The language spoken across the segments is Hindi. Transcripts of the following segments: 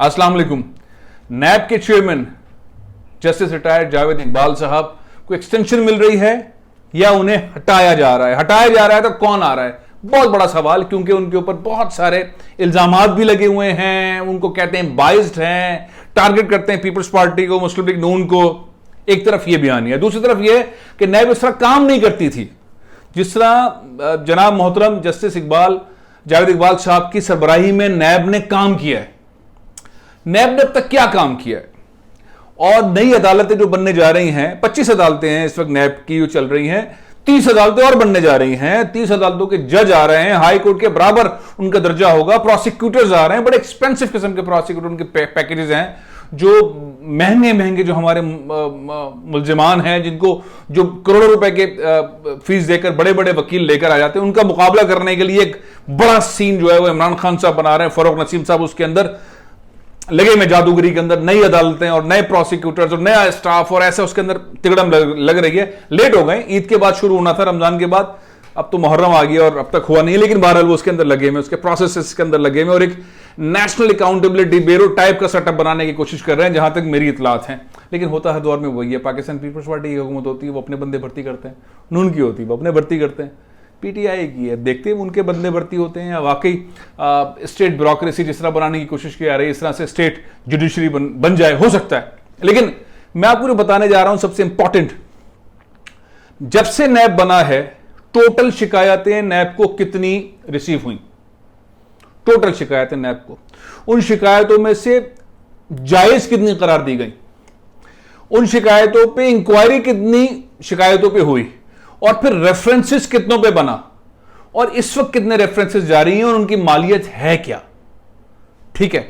अस्सलाम वालेकुम। नैब के chairman justice retired Javed Iqbal साहब को एक्सटेंशन मिल रही है या उन्हें हटाया जा रहा है? हटाया जा रहा है तो कौन आ रहा है? बहुत बड़ा सवाल, क्योंकि उनके ऊपर बहुत सारे इल्जामात भी लगे हुए हैं। उनको कहते हैं बाइस्ड हैं, टारगेट करते हैं पीपल्स पार्टी को, मुस्लिम लीग नून को। एक तरफ यह बयान है, दूसरी तरफ यह कि नैब इस तरह काम नहीं करती थी जिस तरह जनाब मोहतरम जस्टिस जावेद इकबाल साहब की सरबराही में नैब ने काम किया है। नैब ने अब तक क्या काम किया है? और नई अदालतें जो बनने जा रही हैं, 25 अदालतें हैं इस वक्त नैब की जो चल रही हैं, 30 अदालतें और बनने जा रही हैं। 30 अदालतों के जज आ रहे हैं, हाई कोर्ट के बराबर उनका दर्जा होगा। प्रोसिक्यूटर्स आ रहे हैं, बड़े एक्सपेंसिव किस्म के प्रोसिक्यूटर उनके पैकेजेस हैं, जो महंगे महंगे जो हमारे मुल्जिमान हैं, जिनको जो करोड़ों रुपए के फीस देकर बड़े बड़े वकील लेकर आ जाते हैं, उनका मुकाबला करने के लिए एक बड़ा सीन जो है वो इमरान खान साहब बना रहे हैं, फरूक नसीम साहब उसके अंदर लगे में जादूगरी के अंदर, नई अदालतें और नए प्रोसिक्यूटर्स और नया स्टाफ और ऐसा उसके अंदर तिगड़म लग रही है। लेट हो गए, ईद के बाद शुरू होना था, रमजान के बाद, अब तो मुहर्रम आ गया और अब तक हुआ नहीं, लेकिन बहरहाल वो उसके अंदर लगे में, उसके प्रोसेस के अंदर लगे में और एक नेशनल अकाउंटेबिलिटी ब्यूरो टाइप का सेटअप बनाने की कोशिश कर रहे हैं, जहां तक मेरी इतलात हैं। लेकिन होता है दौर में वही है, पाकिस्तान पीपल्स पार्टी की हुकूमत होती है वो अपने बंदे भर्ती करते हैं, नून की होती है वो अपने भर्ती करते हैं, पीटीआई की है देखते हैं उनके बंदे भर्ती होते हैं। या वाकई स्टेट ब्यूरोक्रेसी जिस तरह बनाने की कोशिश की जा रही है, इस तरह से स्टेट जुडिशरी बन जाए, हो सकता है। लेकिन मैं आपको बताने जा रहा हूं सबसे इंपॉर्टेंट, जब से नैब बना है टोटल शिकायतें नैब को कितनी रिसीव हुई, टोटल शिकायतें नैब को, उन शिकायतों में से जायज कितनी करार दी गई, उन शिकायतों पे इंक्वायरी कितनी शिकायतों पे हुई, और फिर रेफरेंसेस कितनों पे बना, और इस वक्त कितने रेफरेंसेस जारी हैं और उनकी मालियत है क्या। ठीक है,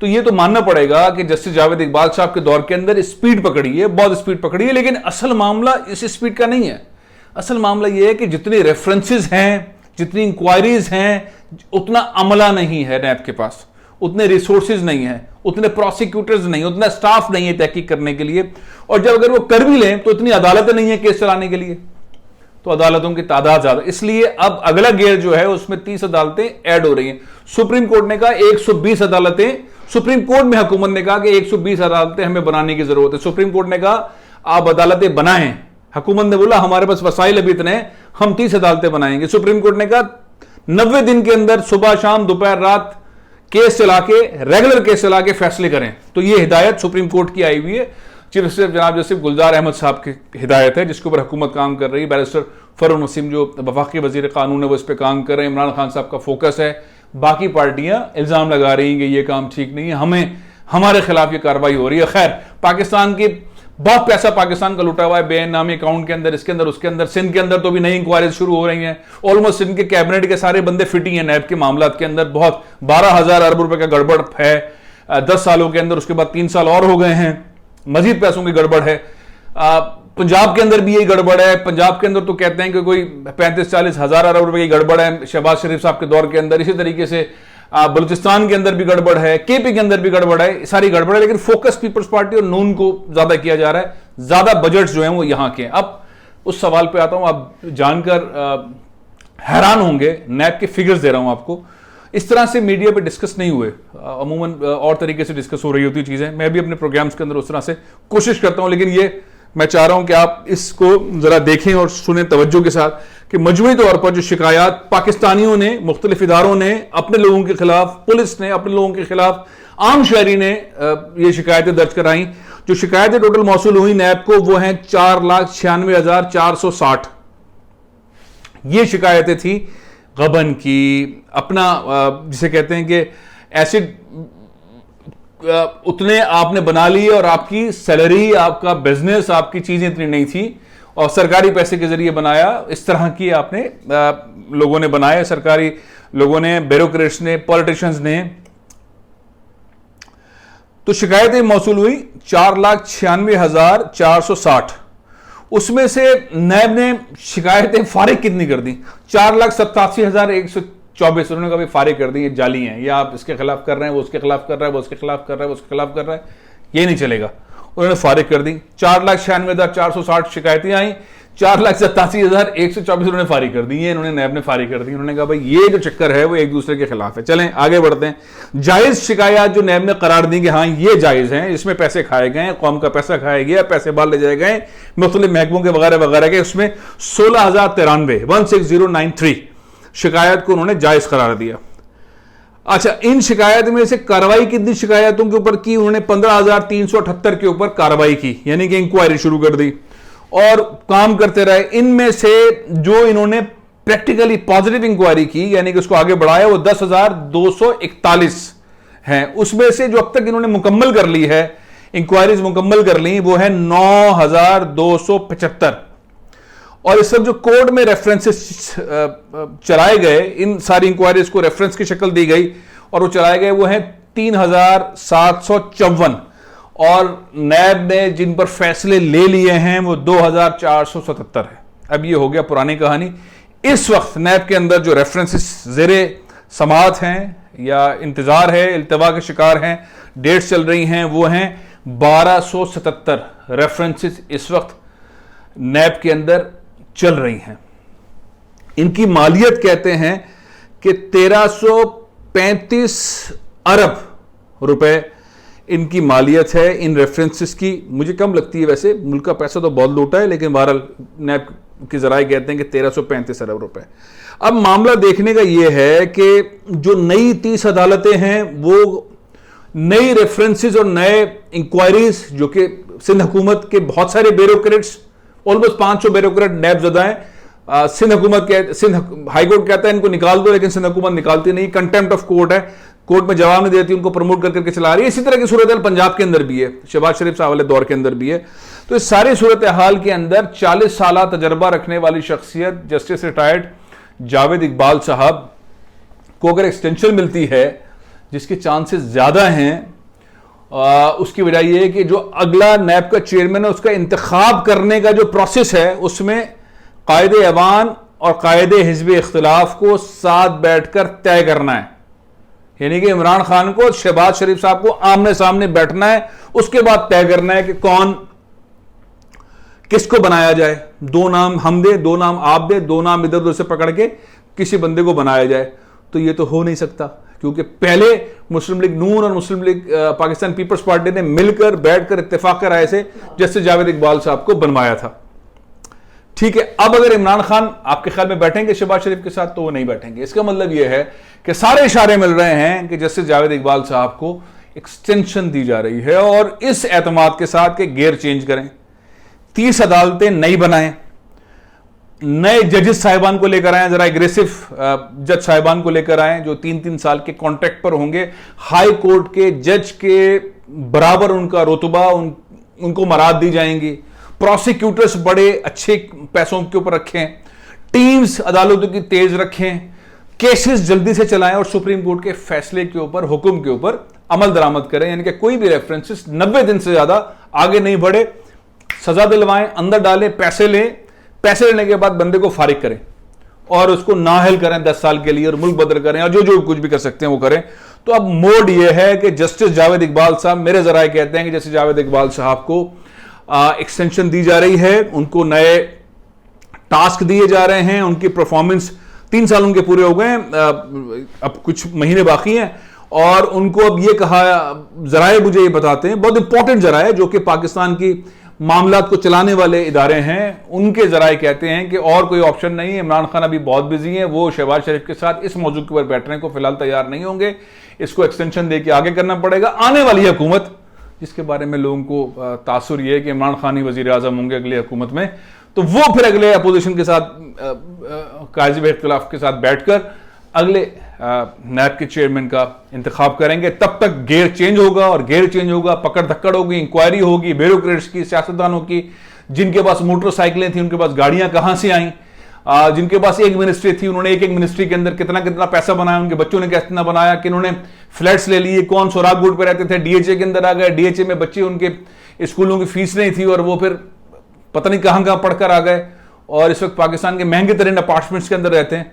तो ये तो मानना पड़ेगा कि जस्टिस जावेद इकबाल साहब के दौर के अंदर स्पीड पकड़ी है, बहुत स्पीड पकड़ी है। लेकिन असल मामला इस स्पीड का नहीं है। असल मामला यह है कि जितने रेफरेंसेस हैं, जितनी इंक्वायरीज हैं, उतना अमला नहीं है नैब के पास, उतने रिसोर्सेज नहीं है, उतने प्रोसिक्यूटर्स नहीं, उतना स्टाफ नहीं है तहकीक करने के लिए। और जब अगर वो कर भी लें तो इतनी अदालतें नहीं है केस चलाने के लिए, तो अदालतों की तादाद ज्यादा। इसलिए अब अगला गेयर जो है उसमें 30 अदालतें ऐड हो रही हैं। सुप्रीम कोर्ट ने कहा 120 अदालतें, सुप्रीम कोर्ट में हुकूमत ने कहा कि 120 अदालतें हमें बनाने की जरूरत है। सुप्रीम कोर्ट ने कहा आप अदालतें बनाएं, हुकूमत ने बोला हमारे पास वसाइल अभी इतने, हम 30 अदालतें बनाएंगे। सुप्रीम कोर्ट ने कहा 90 दिन के अंदर सुबह शाम दोपहर रात केस चला के, रेगुलर केस चला के फैसले करें। तो यह हिदायत सुप्रीम कोर्ट की आई हुई है, चीफ जस्टिस जनाब जस्टिस गुलजार अहमद साहब की हिदायत है, जिसके ऊपर हुकूमत काम कर रही है। बैरिस्टर फरूक नसीम जो वफाकी वजीर कानून है वो इस पर काम कर रहे हैं, इमरान खान साहब का फोकस है। बाकी पार्टियां इल्जाम लगा रही हैं कि ये काम ठीक नहीं है, हमारे खिलाफ ये कार्रवाई हो रही है। खैर, पाकिस्तान की बहुत पैसा पाकिस्तान का लुटा हुआ है बेनामी अकाउंट के अंदर, इसके अंदर उसके अंदर। सिंध के अंदर तो भी नई इंक्वायरी शुरू हो रही हैं। ऑलमोस्ट सिंध के कैबिनेट के सारे बंदे फिटी हैं नैब के मामला के अंदर। बहुत 12,000 अरब रुपए का गड़बड़ है 10 सालों के अंदर, उसके बाद 3 साल और हो गए हैं, मजीद पैसों की गड़बड़ है। पंजाब के अंदर भी यही गड़बड़ है। पंजाब के अंदर तो कहते हैं कि कोई 35-40 हजार अरब रुपए की गड़बड़ है शहबाज शरीफ साहब के दौर के अंदर। इसी तरीके से बलूचिस्तान के अंदर भी गड़बड़ है, केपी के अंदर भी गड़बड़ है, सारी गड़बड़ है। लेकिन फोकस पीपल्स पार्टी और नून को ज्यादा किया जा रहा है, ज्यादा बजट जो है वो यहां के। अब उस सवाल पे आता हूं, आप जानकर हैरान होंगे, नैब के फिगर्स दे रहा हूं आपको। इस तरह से मीडिया पे डिस्कस नहीं हुए, अमूमन और तरीके से डिस्कस हो रही होती चीजें। मैं भी अपने प्रोग्राम्स के अंदर उस तरह से कोशिश करता हूं, लेकिन ये मैं चाह रहा हूं कि आप इसको जरा देखें और सुने तवज्जो के साथ कि मजमूई तौर पर जो शिकायत पाकिस्तानियों ने, मुख्तलिफ इदारों ने अपने लोगों के खिलाफ, पुलिस ने अपने लोगों के खिलाफ, आम शहरी ने ये शिकायतें दर्ज कराई। जो शिकायतें टोटल मौसूल हुई नैब को वो हैं 4,96,460। ये शिकायतें थी गबन की, अपना जिसे कहते हैं कि एसिड उतने आपने बना लिए और आपकी सैलरी, आपका बिजनेस, आपकी चीजें इतनी नहीं थी और सरकारी पैसे के जरिए बनाया। इस तरह की आपने लोगों ने बनाया, सरकारी लोगों ने, ब्यूरोक्रेट्स ने, पॉलिटिशियंस ने। तो शिकायतें मौसूल हुई 4,96,460। उसमें से नैब ने शिकायतें फारिग कितनी कर दी? 4,87,124। उन्होंने कहा फारिग कर दी, ये जाली हैं, या आप इसके खिलाफ कर रहे हैं, वो उसके खिलाफ कर रहा है, वो उसके खिलाफ कर रहा है, वो उसके खिलाफ कर रहा है, ये नहीं चलेगा। उन्होंने फारिग कर दी। 4,96,460 शिकायतें आई। 4,87,124 उन्होंने फारिग कर दी है, इन्होंने नैब ने फारिग कर दी। उन्होंने कहा भाई ये जो चक्कर है वो एक दूसरे के खिलाफ है। चलें आगे बढ़ते हैं। जायज शिकायत जो नैब ने करार दी कि हाँ ये जायज हैं, इसमें पैसे खाए गए, कौम का पैसा खाया गया, पैसे बाहर ले जाए गए मुख्तलिफ महकमों के वगैरह वगैरह के, उसमें 16,093 शिकायत को उन्होंने जायज करार दिया। अच्छा, इन शिकायत में से कार्रवाई कितनी शिकायतों के ऊपर की? उन्होंने 15,378 के ऊपर कार्रवाई की, यानी कि इंक्वायरी शुरू कर दी और काम करते रहे। इनमें से जो इन्होंने प्रैक्टिकली पॉजिटिव इंक्वायरी की यानी कि उसको आगे बढ़ाया वो 10,241 हैं। उसमें से जो अब तक इन्होंने मुकम्मल कर ली है, इंक्वायरीज मुकम्मल कर ली, वो है 9,275। और इस वक्त जो कोर्ट में रेफरेंसेस चलाए गए, इन सारी इंक्वायरीज को रेफरेंस की शक्ल दी गई और वो चलाए गए, वो हैं 3,754। और नैब ने जिन पर फैसले ले लिए हैं वो 2,477 है। अब ये हो गया पुरानी कहानी। इस वक्त नैब के अंदर जो रेफरेंसेस ज़ेरे समाअत हैं या इंतजार है, इल्तवा के शिकार हैं, डेट्स चल रही हैं, वो हैं 1277 रेफरेंसेस इस वक्त नैब के अंदर चल रही हैं। इनकी मालियत कहते हैं कि 1335 अरब रुपए इनकी मालियत है इन रेफरेंसेस की। मुझे कम लगती है वैसे, मुल्क का पैसा तो बहुत लूटा है, लेकिन बहरहाल नैब की जराए कहते हैं कि 1335 अरब रुपए। अब मामला देखने का यह है कि जो नई 30 अदालतें हैं वो नई रेफरेंसेस और नए इंक्वायरीज, जो कि सिंध हुकूमत के बहुत सारे ब्यूरोक्रेट्स, ऑलमोस्ट 500 ब्यूरोक्रेट नैब ज़दा हैं। सिंध हाईकोर्ट कहता है इनको निकाल दो, लेकिन सिंध हुकूमत निकालती नहीं, कंटेम्प्ट ऑफ कोर्ट है, कोर्ट में जवाब नहीं देती, उनको प्रमोट करके चला रही है। इसी तरह की सूरत हाल पंजाब के अंदर भी है, शहबाज शरीफ साहब वाले दौर के अंदर भी है। तो इस सारी सूरत हाल के अंदर 40 साल तजर्बा रखने वाली शख्सियत जस्टिस रिटायर्ड जावेद इकबाल साहब को अगर एक्सटेंशन मिलती है, जिसके चांसेस ज्यादा हैं, उसकी वजह यह है कि जो अगला नैब का चेयरमैन है उसका इंतखाब करने का जो प्रोसेस है उसमें कायदे अवान और कायदे हिज़्ब इख्तिलाफ को साथ बैठकर तय करना है। यानी कि इमरान खान को, शहबाज शरीफ साहब को आमने सामने बैठना है, उसके बाद तय करना है कि कौन किसको बनाया जाए। 2 नाम हम दे, 2 नाम आप दे, 2 नाम इधर उधर से पकड़ के किसी बंदे को बनाया जाए, तो ये तो हो नहीं सकता, क्योंकि पहले मुस्लिम लीग नून और मुस्लिम लीग पाकिस्तान पीपल्स पार्टी ने मिलकर बैठकर इत्तेफाक के राय से जस्टिस जावेद इकबाल साहब को बनवाया था। ठीक है, अब अगर इमरान खान आपके ख्याल में बैठेंगे शहबाज शरीफ के साथ, तो वो नहीं बैठेंगे। इसका मतलब यह है कि सारे इशारे मिल रहे हैं कि जस्टिस जावेद इकबाल साहब को एक्सटेंशन दी जा रही है, और इस एतमाद के साथ कि गेयर चेंज करें, 30 अदालतें नई बनाएं, नए जजेस साहिबान को लेकर आए, जरा एग्रेसिव जज साहिबान को लेकर आए जो 3-3 साल के कॉन्ट्रैक्ट पर होंगे, हाई कोर्ट के जज के बराबर उनका रुतबा उनको मराद दी जाएंगी, प्रोसिक्यूटर्स बड़े अच्छे पैसों के ऊपर रखें, टीम्स अदालतों की तेज रखें, केसेस जल्दी से चलाएं और सुप्रीम कोर्ट के फैसले के ऊपर, हुक्म के ऊपर अमल दरामद करें। यानी कि कोई भी रेफरेंसेस 90 दिन से ज्यादा आगे नहीं बढ़े, सजा दिलवाएं, अंदर डालें, पैसे लें, पैसे लेने के बाद बंदे को फारिग करें और उसको नाहल करें 10 साल के लिए, और मुल्क बदल करें, और जो कुछ भी कर सकते हैं वो करें। तो अब मोड ये है कि जस्टिस जावेद इकबाल साहब, मेरे जराए कहते हैं कि जस्टिस जावेद इकबाल साहब को एक्सटेंशन दी जा रही है, उनको नए टास्क दिए जा रहे हैं, उनकी परफॉर्मेंस 3 साल उनके पूरे हो गए हैं, अब कुछ महीने बाकी हैं, और उनको अब ये कहा, जराए मुझे ये बताते हैं, बहुत इंपॉर्टेंट जराए जो कि पाकिस्तान की मामलात को चलाने वाले इदारे हैं, उनके जराए कहते हैं कि और कोई ऑप्शन नहीं है, इमरान खान अभी बहुत बिजी हैं, वो शहबाज शरीफ के साथ इस मौजू के ऊपर बैठने को फिलहाल तैयार नहीं होंगे, इसको एक्सटेंशन देके आगे करना पड़ेगा। आने वाली हुकूमत, जिसके बारे में लोगों को तासुर ये है कि इमरान खान ही वजीर आजम होंगे अगली हुकूमत में, तो वो फिर अगले अपोजिशन के साथ कायदे इख्तिलाफ के साथ बैठकर अगले नैब के चेयरमैन का इंतखाब करेंगे। तब तक गेयर चेंज होगा, और गेयर चेंज होगा, पकड़ धक्कड़ होगी, इंक्वायरी होगी, ब्यूरोक्रेट्स की, सियासतदानों की, जिनके पास मोटरसाइकिलें थी उनके पास गाड़ियां कहां से आई, जिनके पास एक मिनिस्ट्री थी उन्होंने एक मिनिस्ट्री के अंदर कितना कितना पैसा बनाया, उनके बच्चों ने कितना बनाया, कि उन्होंने फ्लैट्स ले लिए, कौन सोराग बोर्ड पर रहते थे, डीएचए के अंदर आ गए, डीएचए में बच्चे, उनके स्कूलों की फीस नहीं थी और वो फिर पता नहीं कहां कहां पढ़कर आ गए, और इस वक्त पाकिस्तान के महंगे तरीन अपार्टमेंट्स के अंदर रहते हैं।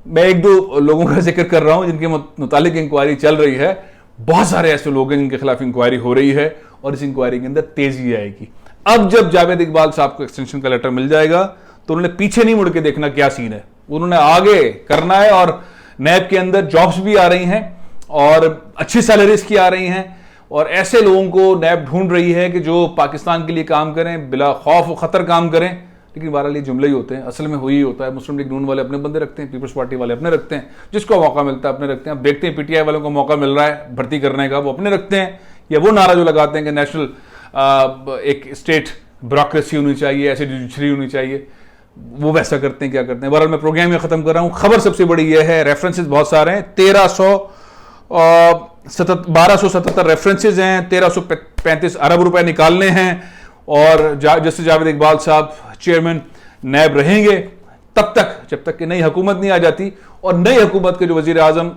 मैं 1-2 लोगों का जिक्र कर रहा हूं जिनके मुतालिक इंक्वायरी चल रही है, बहुत सारे ऐसे लोग हैं जिनके खिलाफ इंक्वायरी हो रही है, और इस इंक्वायरी के अंदर तेजी आएगी। अब जब जावेद इकबाल साहब को एक्सटेंशन का लेटर मिल जाएगा तो उन्होंने पीछे नहीं मुड़ के देखना क्या सीन है, उन्होंने आगे करना है। और नैब के अंदर जॉब्स भी आ रही हैं और अच्छी सैलरीज की आ रही हैं, और ऐसे लोगों को नैब ढूंढ रही है कि जो पाकिस्तान के लिए काम करें, बिला खौफ व खतर काम करें। लेकिन बहरहाल ये जुमले ही होते हैं, असल में वही होता है। मुस्लिम लीग नून वाले अपने बंदे रखते हैं, पीपल्स पार्टी वाले अपने रखते हैं, जिसको मौका मिलता है अपने रखते हैं। अब देखते हैं पीटीआई वालों को मौका मिल रहा है भर्ती करने का, वो अपने रखते हैं, या वो नारा जो लगाते हैं कि नेशनल एक स्टेट ब्यूरोक्रेसी होनी चाहिए, ऐसी जुडिशरी होनी चाहिए, वो वैसा करते हैं। क्या करते हैं? बहरहाल मैं प्रोग्राम में खत्म कर रहा हूं। खबर सबसे बड़ी यह है, रेफरेंसेस बहुत सारे हैं, 1277 रेफरेंसेज हैं, 1335 अरब रुपए निकालने हैं, और जस्टिस जावेद इकबाल साहब चेयरमैन नैब रहेंगे तब तक, जब तक कि नई हुकूमत नहीं आ जाती। और नई हुकूमत के जो वजीर आजम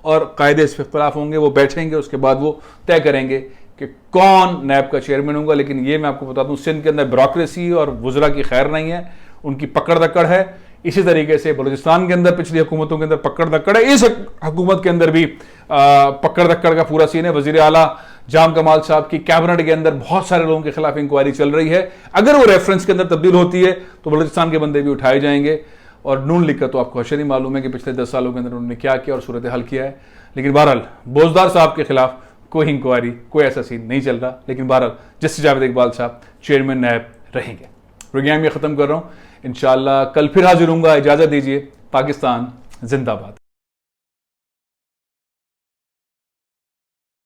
और कायदे इस खिलाफ होंगे वो बैठेंगे, उसके बाद वो तय करेंगे कि कौन नैब का चेयरमैन होगा। लेकिन ये मैं आपको बता दूं, सिंध के अंदर ब्यूरोक्रेसी और वज़रा की खैर नहीं है, उनकी पकड़ दकड़ है। इसी तरीके से बलूचिस्तान के अंदर पिछली हुकूमतों के अंदर पकड़ दक्कड़ है, इस हुकूमत के अंदर भी पकड़ दक्कड़ का पूरा सीन है। वजीर आला जाम कमाल साहब की कैबिनेट के अंदर बहुत सारे लोगों के खिलाफ इंक्वायरी चल रही है। अगर वो रेफरेंस के अंदर तब्दील होती है तो बलूचिस्तान के बंदे भी उठाए जाएंगे। और नून लीग का तो आपको अशर ही मालूम है कि पिछले 10 सालों के अंदर उन्होंने क्या किया और सूरत हल किया है। लेकिन बहरहाल बोजदार साहब के खिलाफ कोई इंक्वायरी, कोई ऐसा सीन नहीं चल रहा। लेकिन बहरहाल जस्टिस जावेद इकबाल साहब चेयरमैन नैब रहेंगे। प्रोग्राम ये खत्म कर रहा हूं, इंशाअल्लाह कल फिर हाजिर होऊंगा। इजाजत दीजिए। पाकिस्तान जिंदाबाद।